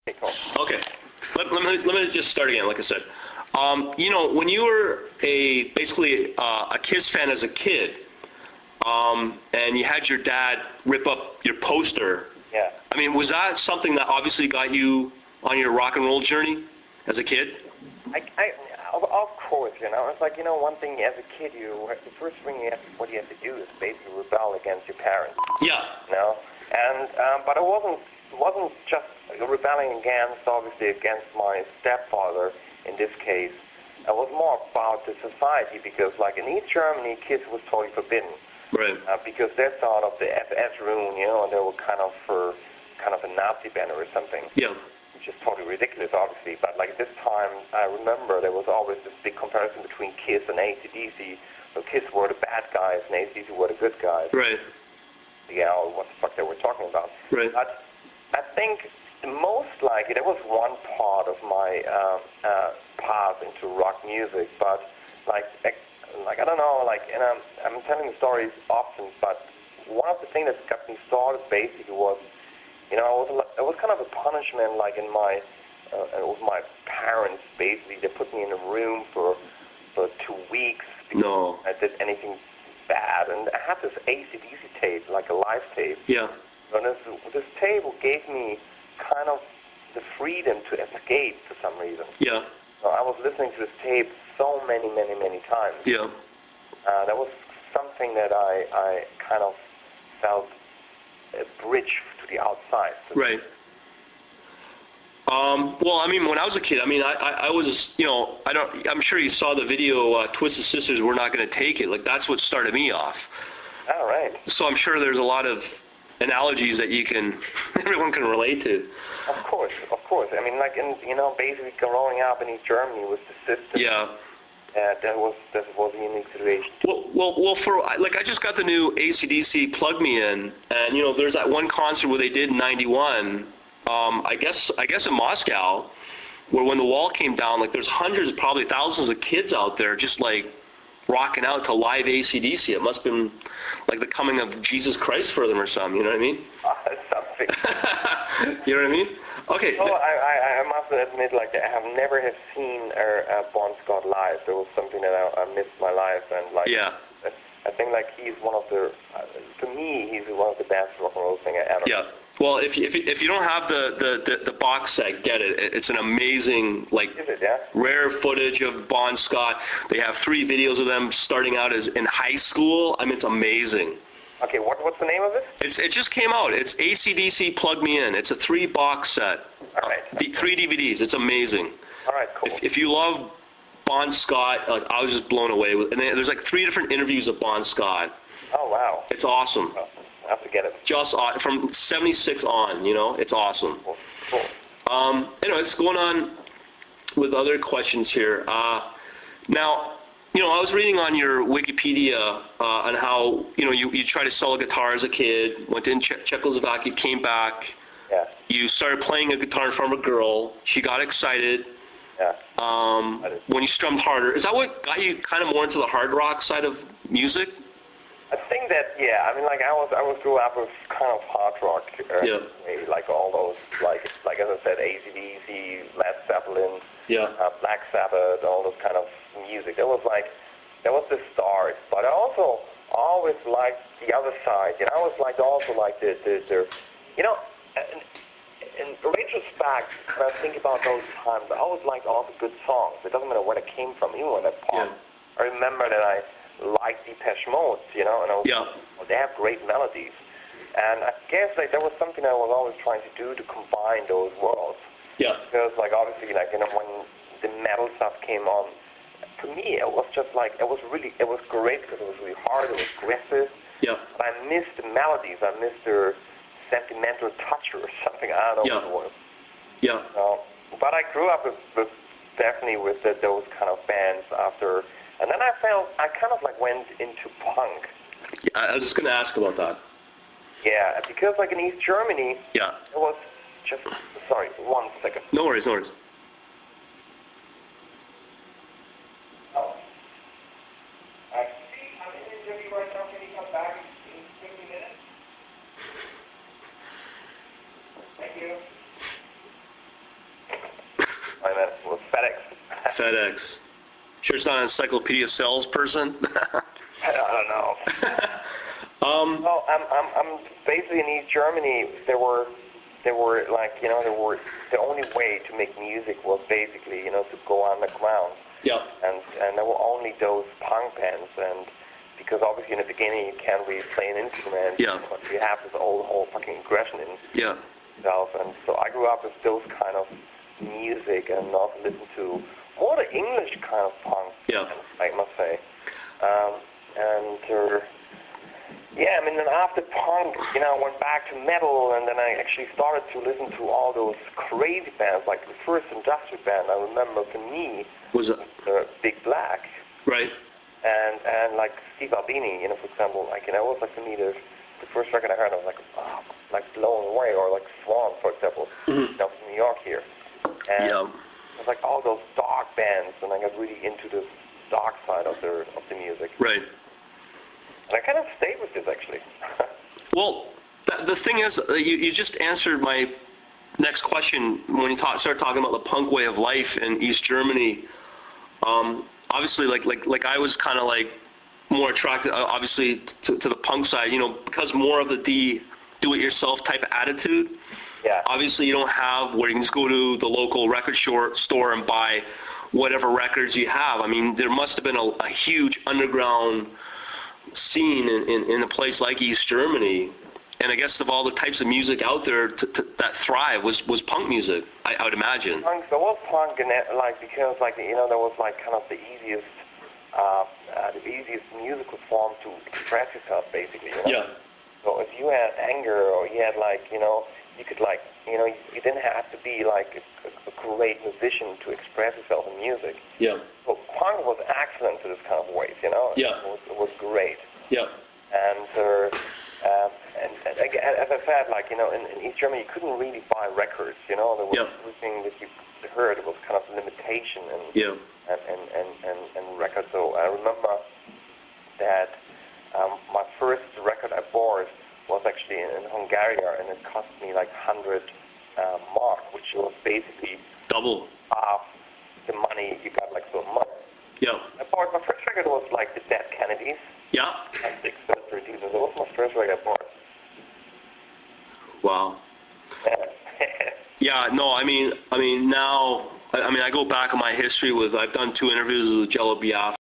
Okay, cool. Okay. Let me just start again, like I said. When you were basically a Kiss fan as a kid, and you had your dad rip up your poster. Yeah. I mean, was that something that obviously got you on your rock and roll journey as a kid? Of course, it's like, one thing as a kid, the first thing what you have to do is basically rebel against your parents. Yeah. And but it wasn't just rebelling obviously against my stepfather in this case. It was more about the society because, like in East Germany, Kiss was totally forbidden. Right. Because they're sort of the FS rune, and they were kind of a Nazi banner or something. Yeah. Which is totally ridiculous, obviously. But like this time, I remember there was always this big comparison between Kiss and AC/DC. So Kiss were the bad guys and AC/DC were the good guys. Right. Yeah, what the fuck they were talking about. Right. But I think most likely there was one part of my path into rock music, but like I don't know, and I'm telling the stories often, but one of the things that got me started basically was, it was kind of a punishment, like it was my parents basically. They put me in a room for 2 weeks because I did anything bad, and I had this AC/DC tape, like a live tape. Yeah. And this tape gave me kind of the freedom to escape for some reason. Yeah. So I was listening to this tape so many times. Yeah. That was something that I kind of felt a bridge to the outside. Right. Well, I mean, when I was a kid, I mean, I was, I'm sure you saw the video, Twisted Sisters, We're Not Gonna Take It. Like, that's what started me off. All right. So I'm sure there's a lot of analogies that everyone can relate to. Of course. I mean, basically growing up in East Germany with the system. Yeah. That was a unique situation. Well, I just got the new AC/DC Plug Me In, and there's that one concert where they did in '91. I guess in Moscow, where when the wall came down, like there's hundreds, probably thousands of kids out there just like rocking out to live AC/DC. It must have been like the coming of Jesus Christ for them or something. You know what I mean? Something. You know what I mean? Okay. Oh, I must admit, like I have never have seen Bon Scott live. It was something that I missed my life, and yeah. I think like he's one of the, to me, he's one of the best rock and roll singer ever. Yeah. Well, if you don't have the box set, get it. It's an amazing, rare footage of Bon Scott. They have 3 videos of them starting out as in high school. I mean, it's amazing. Okay, what's the name of it? It just came out. It's AC/DC Plug Me In. It's a 3-box set. All right. 3 DVDs. It's amazing. All right, cool. If you love Bon Scott, I was just blown away with. And there's like 3 different interviews of Bon Scott. Oh wow. It's awesome. Oh, I have to get it. Just from '76 on, it's awesome. Cool. It's going on with other questions here. Now, I was reading on your Wikipedia on how you tried to sell a guitar as a kid, went to Czechoslovakia, came back. Yeah. You started playing a guitar in front of a girl. She got excited. Yeah. When you strummed harder, is that what got you kind of more into the hard rock side of music? I think that, yeah. I mean, I grew up with kind of hard rock. Like all those, like as I said, AC/DC, Led Zeppelin, Black Sabbath, all those kind of music. That was the start. But I also always liked the other side. I always liked also like the in retrospect, when I think about those times, I always liked all the good songs. It doesn't matter where they came from, even when they're pop. Yeah. I remember that I liked Depeche Mode, and they have great melodies. And I guess that was something I was always trying to do to combine those worlds. Yeah. Because obviously when the metal stuff came on, to me it was just it was great because it was really hard, it was aggressive. Yeah. But I missed the melodies, I missed their sentimental touch or something. I don't know what it was. Yeah. But I grew up definitely with those kind of bands after, and then I kind of went into punk. Yeah, I was just going to ask about that. Yeah, because in East Germany, it was just, sorry, 1 second. No worries. Oh. I see, I'm in the interview right now. Can you come back in 50 minutes? Thank you. I meant it was FedEx. FedEx. Sure it's not an encyclopedia salesperson? I don't know. Well, I'm basically in East Germany. There were like, the only way to make music was basically, to go underground. Yeah. And there were only those punk bands, and because obviously in the beginning you can't really play an instrument. Yeah. But you have this whole fucking aggression in Yeah. yourself, and so I grew up with those kind of music and also listened to more the English kind of punk. Yeah. I must say. Yeah, I mean, then after punk, I went back to metal, and then I actually started to listen to all those crazy bands, like the first industrial band I remember for me Was it? Big Black, Right. and like Steve Albini, for example, like, it was like for me the first record I heard, I was like blown away, or like Swan, for example, Mm-hmm. from New York here, and Yeah. it was like all those dark bands, and I got really into the dark side of the music. Right. And I kind of stayed with this, actually. Well, the thing is, you just answered my next question when you started talking about the punk way of life in East Germany. Obviously, like I was kind of like more attracted, obviously, to the punk side, because more of the do-it-yourself type of attitude. Yeah. Obviously, you don't have where you can just go to the local record store and buy whatever records you have. I mean, there must have been a huge underground scene in a place like East Germany, and I guess of all the types of music out there that thrive was punk music, I would imagine. Punk, there was punk, and because there was like kind of the easiest musical form to express yourself, basically. Yeah. So if you had anger, or you had you could you didn't have to be like a great musician to express yourself in music. Yeah. So punk was excellent to this kind of ways, Yeah. It was great. Yeah. And again, as I said, in East Germany, you couldn't really buy records. There was everything that you heard was kind of limitation and records. So I remember that my first record I bought was actually in Hungary, and it cost me like 100 mark, which was basically Double. half the money you got like for a month. Yeah. I bought my first record was like the Dead Kennedys. Yeah. That was my first record I bought. Wow. Yeah, no, I mean now, I go back in my history I've done 2 interviews with Jello Biafra.